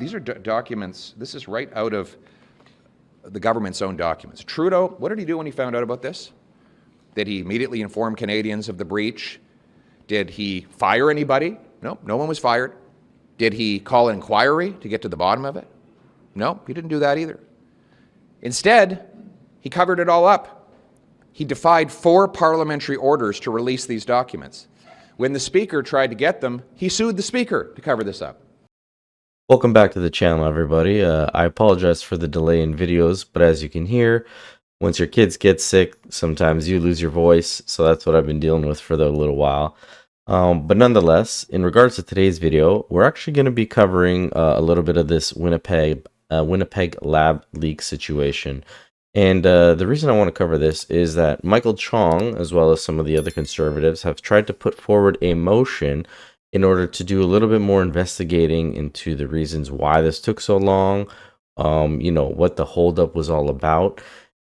these are documents. This is right out of the government's own documents. Trudeau, what did he do when he found out about this? Did he immediately inform Canadians of the breach? Did he fire anybody? No, no one was fired. Did he call an inquiry to get to the bottom of it? No, he didn't do that either. Instead, he covered it all up. He defied 4 parliamentary orders to release these documents. When the Speaker tried to get them, he sued the Speaker to cover this up. Welcome back to the channel, everybody. I apologize for the delay in videos, but as you can hear, once your kids get sick, sometimes you lose your voice, so that's what I've been dealing with for a little while. But nonetheless, in regards to today's video, we're actually going to be covering a little bit of this Winnipeg lab leak situation. And the reason I want to cover this is that Michael Chong, as well as some of the other conservatives, have tried to put forward a motion in order to do a little bit more investigating into the reasons why this took so long, what the holdup was all about.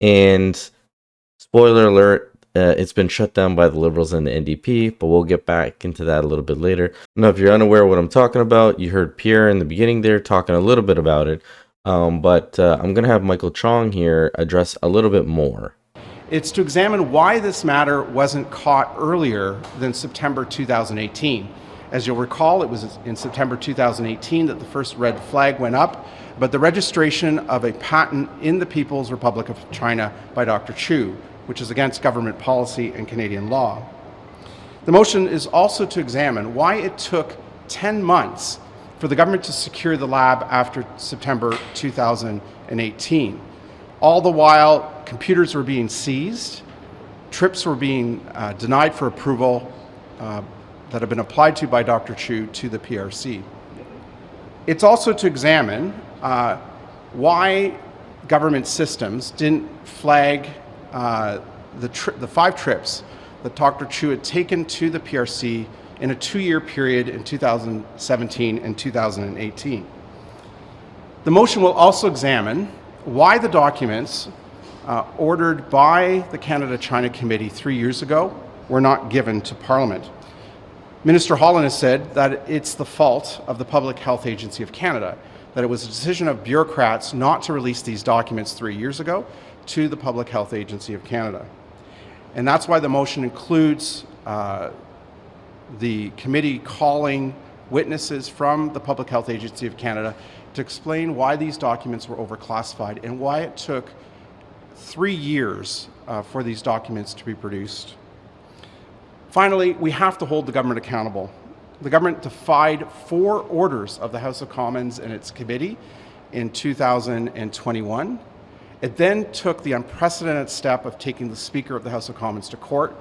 And spoiler alert, it's been shut down by the Liberals and the NDP, but we'll get back into that a little bit later. Now, if you're unaware of what I'm talking about, you heard Pierre in the beginning there talking a little bit about it, but I'm going to have Michael Chong here address a little bit more. It's to examine why this matter wasn't caught earlier than September 2018. As you'll recall, it was in September 2018 that the first red flag went up, but the registration of a patent in the People's Republic of China by Dr. Chu, which is against government policy and Canadian law. The motion is also to examine why it took 10 months for the government to secure the lab after September 2018. All the while, computers were being seized, trips were being denied for approval that have been applied to by Dr. Chu to the PRC. It's also to examine why government systems didn't flag the 5 trips that Dr. Chu had taken to the PRC in a 2-year period in 2017 and 2018. The motion will also examine why the documents ordered by the Canada-China Committee 3 years ago were not given to Parliament. Minister Holland has said that it's the fault of the Public Health Agency of Canada, that it was a decision of bureaucrats not to release these documents 3 years ago to the Public Health Agency of Canada. And that's why the motion includes the committee calling witnesses from the Public Health Agency of Canada to explain why these documents were overclassified and why it took 3 years for these documents to be produced. Finally, we have to hold the government accountable. The government defied 4 orders of the House of Commons and its committee in 2021. It then took the unprecedented step of taking the Speaker of the House of Commons to court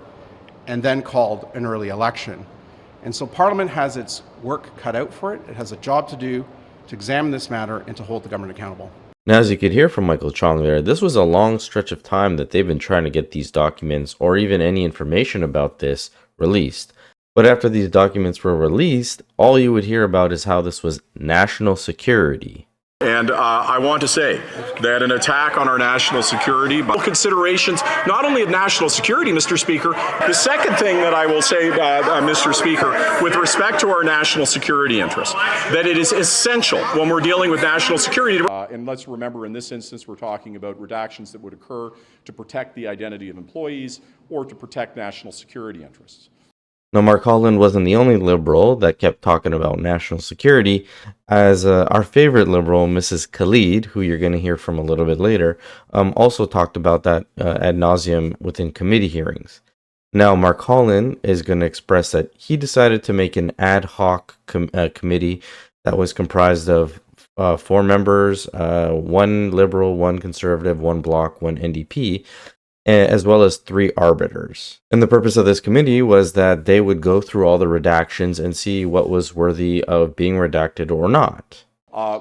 and then called an early election. And so Parliament has its work cut out for it. It has a job to do to examine this matter and to hold the government accountable. Now, as you could hear from Michael Chong there, this was a long stretch of time that they've been trying to get these documents or even any information about this released. But after these documents were released, all you would hear about is how this was national security. And I want to say that an attack on our national security, but considerations not only of national security, Mr. Speaker, the second thing that I will say, Mr. Speaker, with respect to our national security interests, that it is essential when we're dealing with national security. And let's remember, in this instance, we're talking about redactions that would occur to protect the identity of employees or to protect national security interests. Now, Mark Holland wasn't the only Liberal that kept talking about national security, as our favorite Liberal, Mrs. Khalid, who you're going to hear from a little bit later, also talked about that ad nauseum within committee hearings. Now, Mark Holland is going to express that he decided to make an ad hoc committee that was comprised of 4 members, 1 Liberal, 1 Conservative, 1 Bloc, 1 NDP, as well as 3 arbiters. And the purpose of this committee was that they would go through all the redactions and see what was worthy of being redacted or not.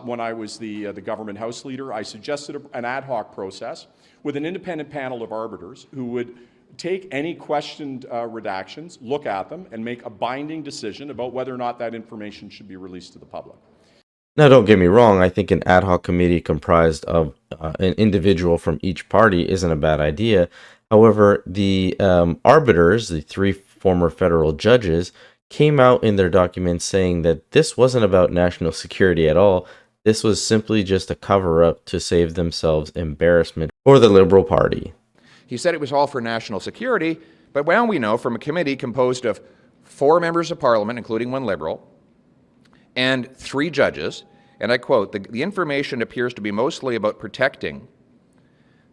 When I was the government House leader, I suggested an ad hoc process with an independent panel of arbiters who would take any questioned redactions, look at them, and make a binding decision about whether or not that information should be released to the public. Now, don't get me wrong, I think an ad hoc committee comprised of an individual from each party isn't a bad idea. However, the arbiters, the 3 former federal judges, came out in their documents saying that this wasn't about national security at all. this was simply just a cover-up to save themselves embarrassment for the Liberal Party. He said it was all for national security, but well, we know from a committee composed of 4 members of Parliament, including 1 Liberal, and 3 judges, and I quote, the information appears to be mostly about protecting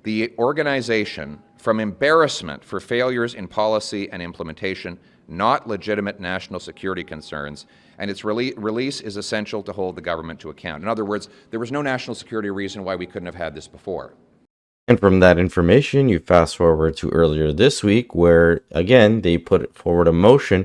the organization from embarrassment for failures in policy and implementation, not legitimate national security concerns, and its release is essential to hold the government to account. In other words, there was no national security reason why we couldn't have had this before. And from that information, you fast forward to earlier this week where, again, they put forward a motion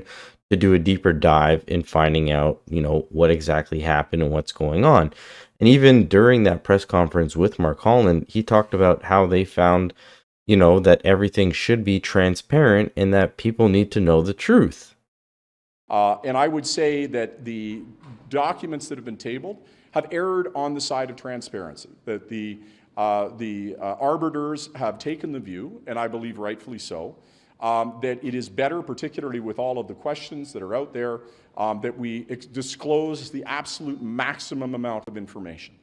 to do a deeper dive in finding out, what exactly happened and what's going on. And even during that press conference with Mark Holland, he talked about how they found, that everything should be transparent and that people need to know the truth. And I would say that the documents that have been tabled have erred on the side of transparency, that the arbiters have taken the view, and I believe rightfully so, that it is better, particularly with all of the questions that are out there, that we disclose the absolute maximum amount of information.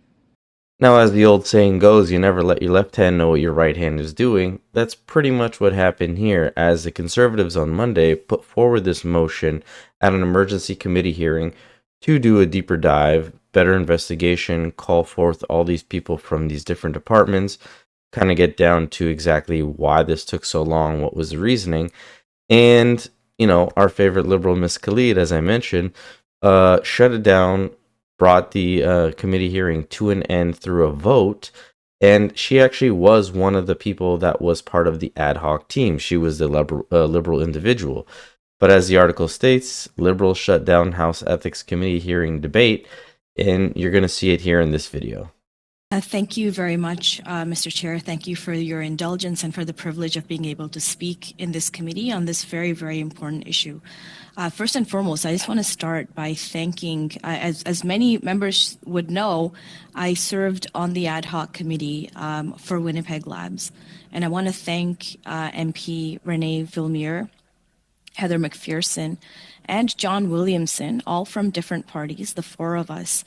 Now, as the old saying goes, you never let your left hand know what your right hand is doing. That's pretty much what happened here, as the Conservatives on Monday put forward this motion at an emergency committee hearing to do a deeper dive, better investigation, call forth all these people from these different departments, kind of get down to exactly why this took so long, what was the reasoning. And, our favorite Liberal, Miss Khalid, as I mentioned, shut it down, brought the committee hearing to an end through a vote, and she actually was one of the people that was part of the ad hoc team. She was the liberal individual. But as the article states, Liberals shut down House Ethics Committee hearing debate, and you're going to see it here in this video. Thank you very much, Mr. Chair. Thank you for your indulgence and for the privilege of being able to speak in this committee on this very, very important issue. First and foremost, I just want to start by thanking, as many members would know, I served on the ad hoc committee for Winnipeg Labs. And I want to thank MP Renee Villemure, Heather McPherson, and John Williamson, all from different parties. The 4 of us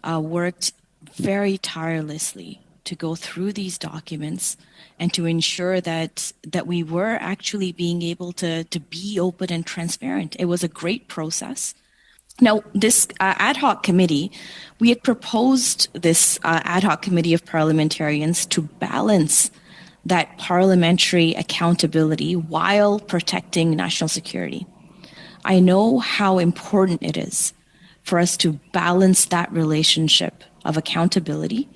worked very tirelessly to go through these documents and to ensure that we were actually being able to be open and transparent. It was a great process. Now, this ad hoc committee, we had proposed this ad hoc committee of parliamentarians to balance that parliamentary accountability while protecting national security. I know how important it is for us to balance that relationship of accountability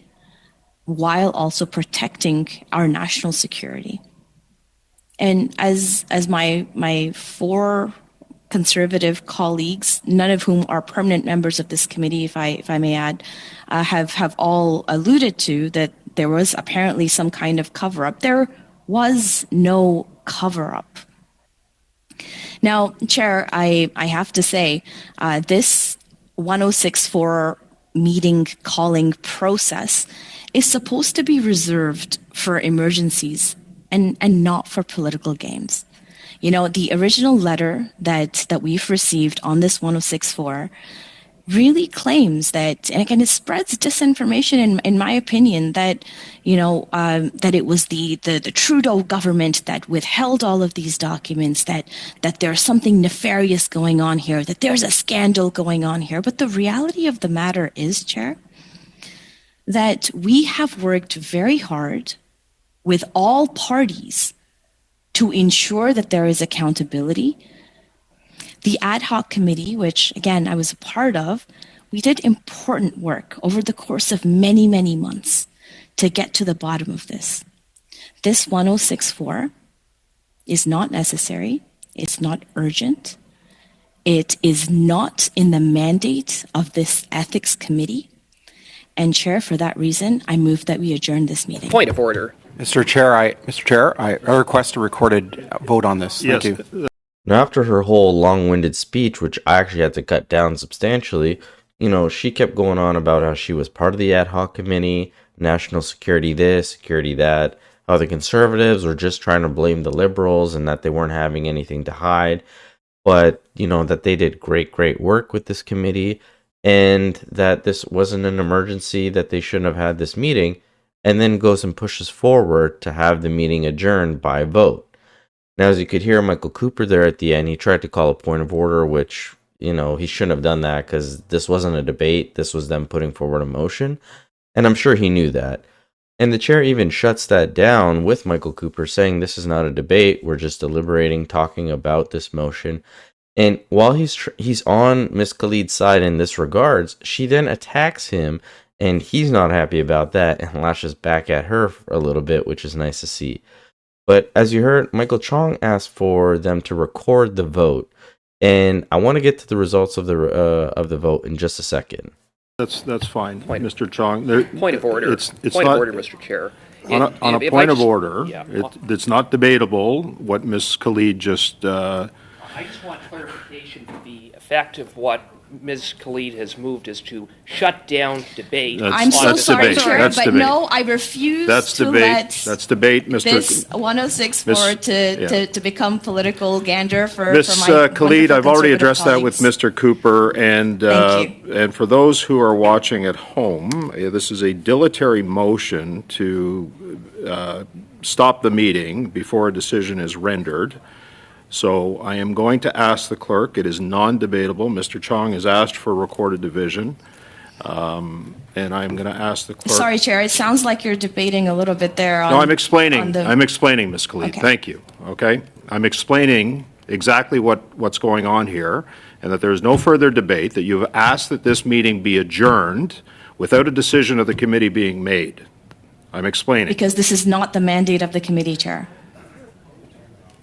while also protecting our national security. And as my 4 Conservative colleagues, none of whom are permanent members of this committee, if I may add, have all alluded to, that there was apparently some kind of cover-up. There was no cover-up. Now, Chair, I have to say, this 1064 meeting calling process is supposed to be reserved for emergencies and not for political games. The original letter that we've received on this 1064 really claims that, and again, it spreads disinformation in my opinion, that, that it was the Trudeau government that withheld all of these documents, that there's something nefarious going on here, that there's a scandal going on here. But the reality of the matter is, Chair, that we have worked very hard with all parties to ensure that there is accountability. The ad hoc committee, which again I was a part of, we did important work over the course of many, many months to get to the bottom of this. This 1064 is not necessary. It's not urgent. It is not in the mandate of this ethics committee. And Chair, for that reason, I move that we adjourn this meeting. Point of order. Mr. Chair, I request a recorded vote on this. Thank you. Now, after her whole long-winded speech, which I actually had to cut down substantially, she kept going on about how she was part of the ad hoc committee, national security this, security that, how the Conservatives were just trying to blame the Liberals and that they weren't having anything to hide, but, that they did great work with this committee. and that this wasn't an emergency, that they shouldn't have had this meeting, and then goes and pushes forward to have the meeting adjourned by vote. Now, as you could hear Michael Cooper there at the end, he tried to call a point of order, which, he shouldn't have done that because this wasn't a debate. This was them putting forward a motion. And I'm sure he knew that. And the chair even shuts that down with Michael Cooper saying this is not a debate. We're just deliberating, talking about this motion. And while he's on Miss Khalid's side in this regards, she then attacks him, and he's not happy about that and lashes back at her a little bit, which is nice to see. But as you heard, Michael Chong asked for them to record the vote, and I want to get to the results of the vote in just a second. That's fine, Point- Mr. Chong. Point of order. It's Point not, of order, Mr. Chair. on a If I point of just- order, Yeah. it's not debatable what Ms. Khalid just, I just want clarification to the effect of what Ms. Khalid has moved is to shut down debate. That's- I'm so that's sorry, debate. Chair, That's but debate. no, I refuse that's to debate, let that's debate, Mr. this 106 forward to become political gander for Ms. my Khalid, I've already conservative addressed that with colleagues. Mr. Cooper, and Thank you. and for those who are watching at home, this is a dilatory motion to stop the meeting before a decision is rendered. So I am going to ask the clerk, it is non-debatable. Mr. Chong has asked for recorded division, and I'm going to ask the clerk. Sorry, Chair, it sounds like you're debating a little bit there on. No, I'm explaining. on the- I'm explaining, Ms. Khalid. Okay. Thank you. Okay? I'm explaining exactly what's going on here, and that there is no further debate, that you've asked that this meeting be adjourned without a decision of the committee being made. I'm explaining. Because this is not the mandate of the committee, Chair.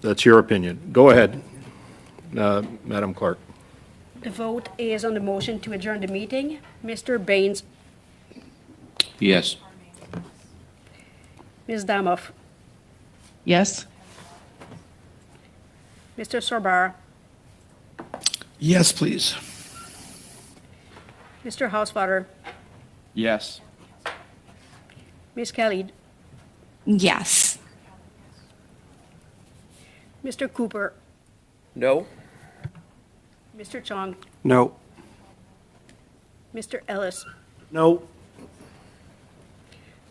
That's your opinion. Go ahead, Madam Clerk. The vote is on the motion to adjourn the meeting. Mr. Baines, Yes. Ms. Damoff, Yes. Mr. Sorbar, Yes, please. Mr. Hausvater, Yes. Ms. Khalid, Yes. Mr. Cooper, No? Mr. Chong, No. Mr. Ellis, No.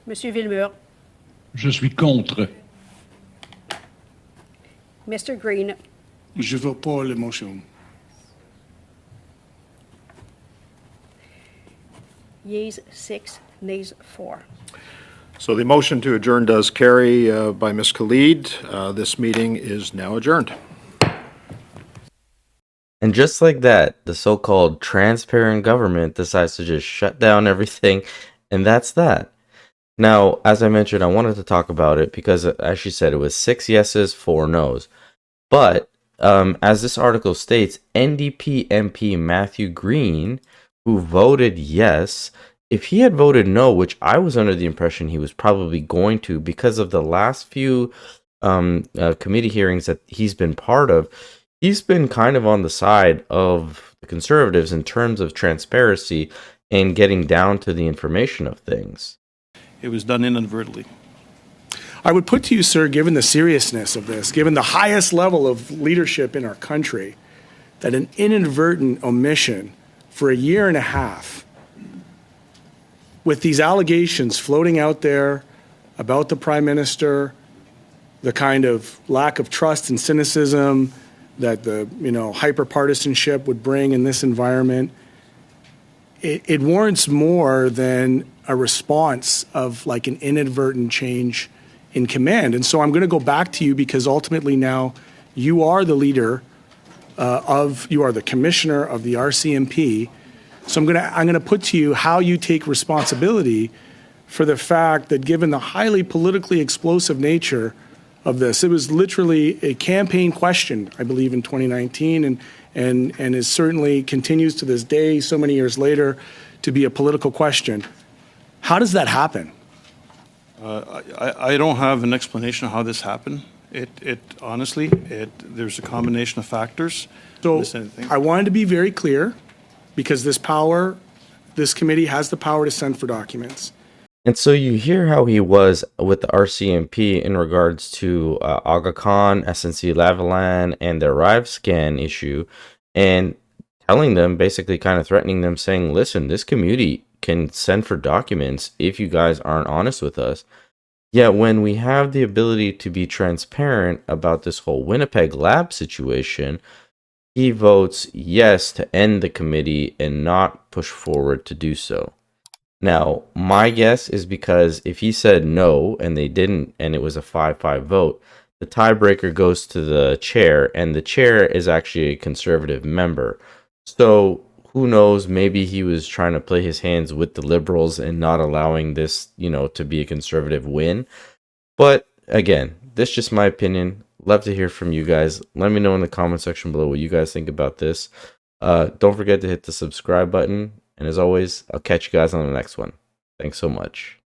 Monsieur Villemur, Je suis contre. Mr. Green, Je veux pas la motion. yeas 6, nays 4. So the motion to adjourn does carry by Ms. Khalid. This meeting is now adjourned. And just like that, the so-called transparent government decides to just shut down everything, and that's that. Now, as I mentioned, I wanted to talk about it because, as she said, it was 6 yeses, 4 noes. But, as this article states, NDP MP Matthew Green, who voted yes, if he had voted no, which I was under the impression he was probably going to because of the last few committee hearings that he's been part of, he's been kind of on the side of the Conservatives in terms of transparency and getting down to the information of things. It was done inadvertently. I would put to you, sir, given the seriousness of this, given the highest level of leadership in our country, that an inadvertent omission for a year and a half, with these allegations floating out there about the Prime Minister, the kind of lack of trust and cynicism that the hyper-partisanship would bring in this environment, it warrants more than a response of like an inadvertent change in command. And so I'm going to go back to you because ultimately now you are the leader you are the commissioner of the RCMP. So I'm going to put to you how you take responsibility for the fact that given the highly politically explosive nature of this, it was literally a campaign question, I believe, in 2019, and is certainly continues to this day, so many years later, to be a political question. How does that happen? I don't have an explanation of how this happened. Honestly, there's a combination of factors. So I wanted to be very clear because this committee has the power to send for documents. And so you hear how he was with the RCMP in regards to Aga Khan, SNC Lavalin, and the Arrive scan issue. And telling them, basically kind of threatening them, saying, listen, this community can send for documents if you guys aren't honest with us. Yet when we have the ability to be transparent about this whole Winnipeg lab situation, he votes yes to end the committee and not push forward to do so. Now, my guess is because if he said no and they didn't, and it was a 5-5 vote, the tiebreaker goes to the chair, and the chair is actually a conservative member. So who knows, maybe he was trying to play his hands with the Liberals and not allowing this, to be a conservative win. But again, this is just my opinion. Love to hear from you guys. Let me know in the comment section below what you guys think about this. Don't forget to hit the subscribe button. And as always, I'll catch you guys on the next one. Thanks so much.